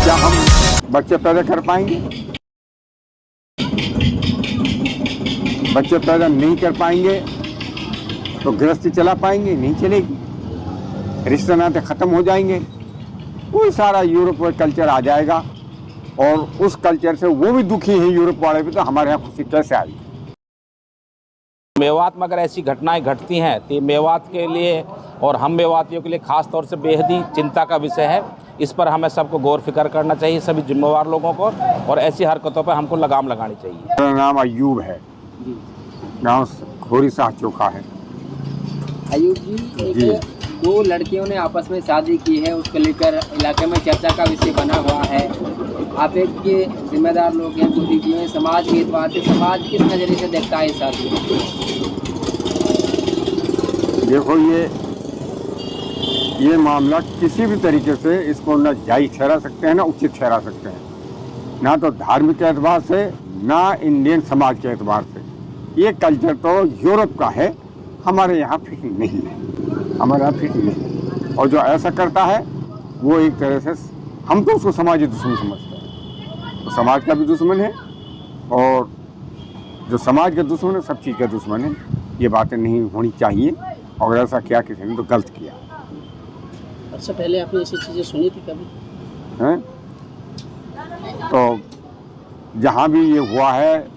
क्या हम बच्चे पैदा कर पाएंगे? बच्चे पैदा नहीं कर पाएंगे तो गृहस्थी चला पाएंगे? नहीं चलेगी। रिश्ते नाते खत्म हो जाएंगे। कोई सारा यूरोप में कल्चर आ जाएगा और उस कल्चर से वो भी दुखी है यूरोप वाले भी, तो हमारे यहाँ खुशी कैसे आएगी? मेवात में अगर ऐसी घटनाएं घटती हैं तो ये मेवात के लिए और हम मेवातियों के लिए खास तौर से बेहद ही चिंता का विषय है। इस पर हमें सबको गौर फिक्र करना चाहिए, सभी जिम्मेवार लोगों को, और ऐसी हरकतों पर हमको लगाम लगानी चाहिए। मेरा नाम अयूब है, गांव खोरी साह चोखा है। अयूब जी, दो लड़कियों ने आपस में शादी की है, उसको लेकर इलाके में चर्चा का विषय बना हुआ है। आप एक के जिम्मेदार लोग हैं, बुद्धिजीवी हैं, समाज के एतबार से समाज किस नज़रिए से देखता है शादी? देखो, ये मामला किसी भी तरीके से इसको न जायज़ ठहरा सकते हैं, ना उचित ठहरा सकते हैं, ना तो धार्मिक एतबार से, ना इंडियन समाज के एतबार से। ये कल्चर तो यूरोप का है, हमारे यहाँ फिट नहीं है, हमारे यहाँ फिट नहीं है। और जो ऐसा करता है वो एक तरह से हम तो उसको समाजी दुश्मन समझते हैं। तो समाज का भी दुश्मन है, और जो समाज का दुश्मन है सब चीज़ का दुश्मन है। ये बातें नहीं होनी चाहिए, और ऐसा किया किसी ने तो गलत किया। अच्छा, पहले आपने ऐसी चीज़ें सुनी थी कभी? हैं? तो जहाँ भी ये हुआ है,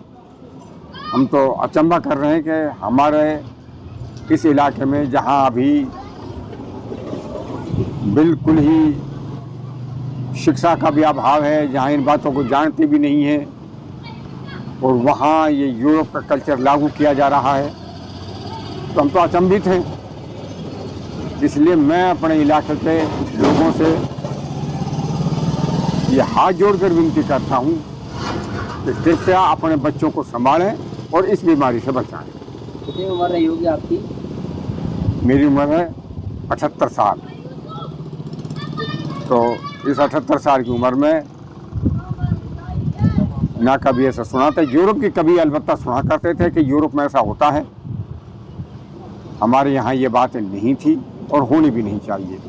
हम तो अचंभा कर रहे हैं कि हमारे इस इलाके में जहाँ अभी बिल्कुल ही शिक्षा का भी अभाव है, जहाँ इन बातों को जानते भी नहीं है, और वहाँ ये यूरोप का कल्चर लागू किया जा रहा है, तो हम तो अचंभित हैं। इसलिए मैं अपने इलाके के लोगों से ये हाथ जोड़कर विनती करता हूँ कि कृपया अपने बच्चों को संभालें और इस बीमारी से बचाएं। कितनी उम्र रही होगी आपकी? मेरी उम्र है 78 साल। तो इस 78 साल की उम्र में ना कभी ऐसा सुना था। यूरोप की कभी अलबत्ता सुना करते थे कि यूरोप में ऐसा होता है। हमारे यहाँ ये बातें नहीं थी और होनी भी नहीं चाहिए।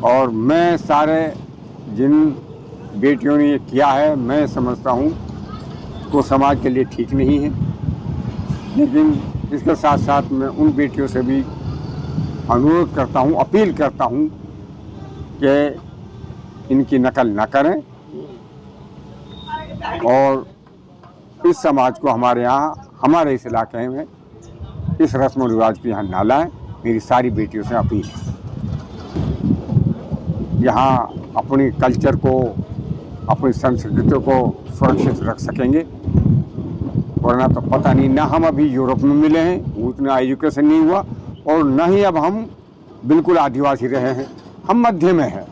और मैं सारे जिन बेटियों ने ये किया है, मैं समझता हूँ तो समाज के लिए ठीक नहीं है। लेकिन इसके साथ साथ मैं उन बेटियों से भी अनुरोध करता हूँ, अपील करता हूँ कि इनकी नकल न करें और इस समाज को हमारे यहाँ, हमारे इस इलाके में इस रस्म रिवाज को यहाँ ना लाएं। मेरी सारी बेटियों से अपील है। यहाँ अपनी कल्चर को, अपनी संस्कृति को सुरक्षित रख सकेंगे, वरना तो पता नहीं, ना हम अभी यूरोप में मिले हैं, उतना एजुकेशन नहीं हुआ, और ना ही अब हम बिल्कुल आदिवासी रहे हैं। हम मध्य में हैं।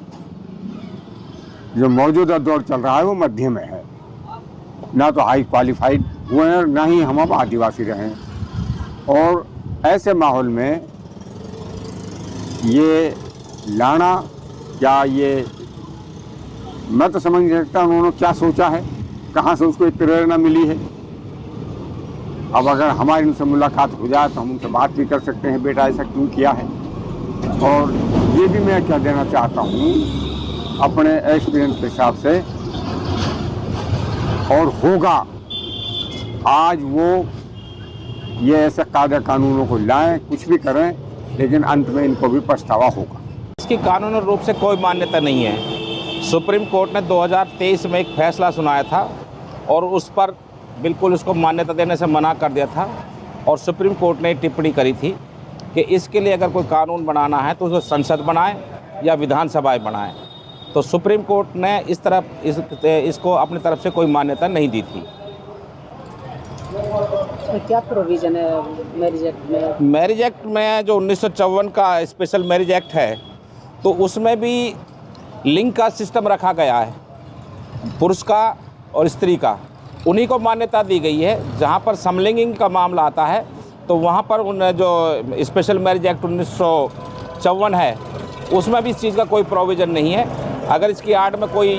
जो मौजूदा दौर चल रहा है वो मध्य में है, ना तो हाई क्वालिफाइड हुए हैं, ना ही हम अब आदिवासी रहे हैं। और ऐसे माहौल में ये लाना, क्या ये मैं तो समझ नहीं सकता उन्होंने क्या सोचा है, कहाँ से उसको एक प्रेरणा मिली है। अब अगर हमारी उनसे मुलाकात हो जाए तो हम उनसे बात भी कर सकते हैं, बेटा ऐसा क्यों किया है। और ये भी मैं क्या देना चाहता हूँ अपने एक्सपीरियंस के हिसाब से, और होगा आज वो ये ऐसे कायदे कानूनों को लाएं, कुछ भी करें, लेकिन अंत में इनको भी पछतावा होगा। इसकी कानूनी रूप से कोई मान्यता नहीं है। सुप्रीम कोर्ट ने 2023 में एक फैसला सुनाया था और उस पर बिल्कुल उसको मान्यता देने से मना कर दिया था। और सुप्रीम कोर्ट ने टिप्पणी करी थी कि इसके लिए अगर कोई कानून बनाना है तो उसे संसद बनाए या विधानसभाएं बनाए। तो सुप्रीम कोर्ट ने इसको अपनी तरफ से कोई मान्यता नहीं दी थी। क्या प्रोविज़न है मैरिज एक्ट में? मैरिज एक्ट में जो 1954 का स्पेशल मैरिज एक्ट है, तो उसमें भी लिंग का सिस्टम रखा गया है, पुरुष का और स्त्री का, उन्हीं को मान्यता दी गई है। जहाँ पर समलिंगी का मामला आता है तो वहाँ पर उन जो स्पेशल मैरिज एक्ट 1954 है उसमें भी इस चीज़ का कोई प्रोविज़न नहीं है। अगर इसकी आड़ में कोई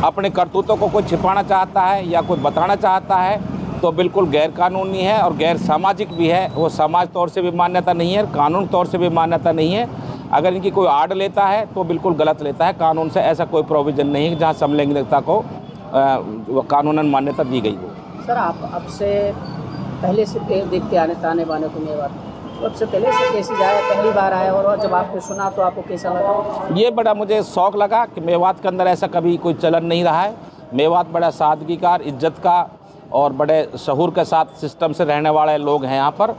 अपने करतूतों को कोई छिपाना चाहता है या कोई बताना चाहता है तो बिल्कुल गैर कानूनी है और गैर सामाजिक भी है। वो समाज तौर से भी मान्यता नहीं है, कानून तौर से भी मान्यता नहीं है। अगर इनकी कोई आड़ लेता है तो बिल्कुल गलत लेता है। कानून से ऐसा कोई प्रोविज़न नहीं है जहाँ समलैंगिकता को कानूनन मान्यता दी गई हो। सर आप अब से पहले से देखते आने ताने बाने को मेवात, तो अब से पहले से कैसे जाए, पहली बार आया और जब आपने सुना तो आपको कैसा लगा? ये बड़ा मुझे शौक़ लगा कि मेवात के अंदर ऐसा कभी कोई चलन नहीं रहा है। मेवात बड़ा सादगी का, इज्जत का और बड़े शहूर के साथ सिस्टम से रहने वाले लोग हैं यहाँ पर।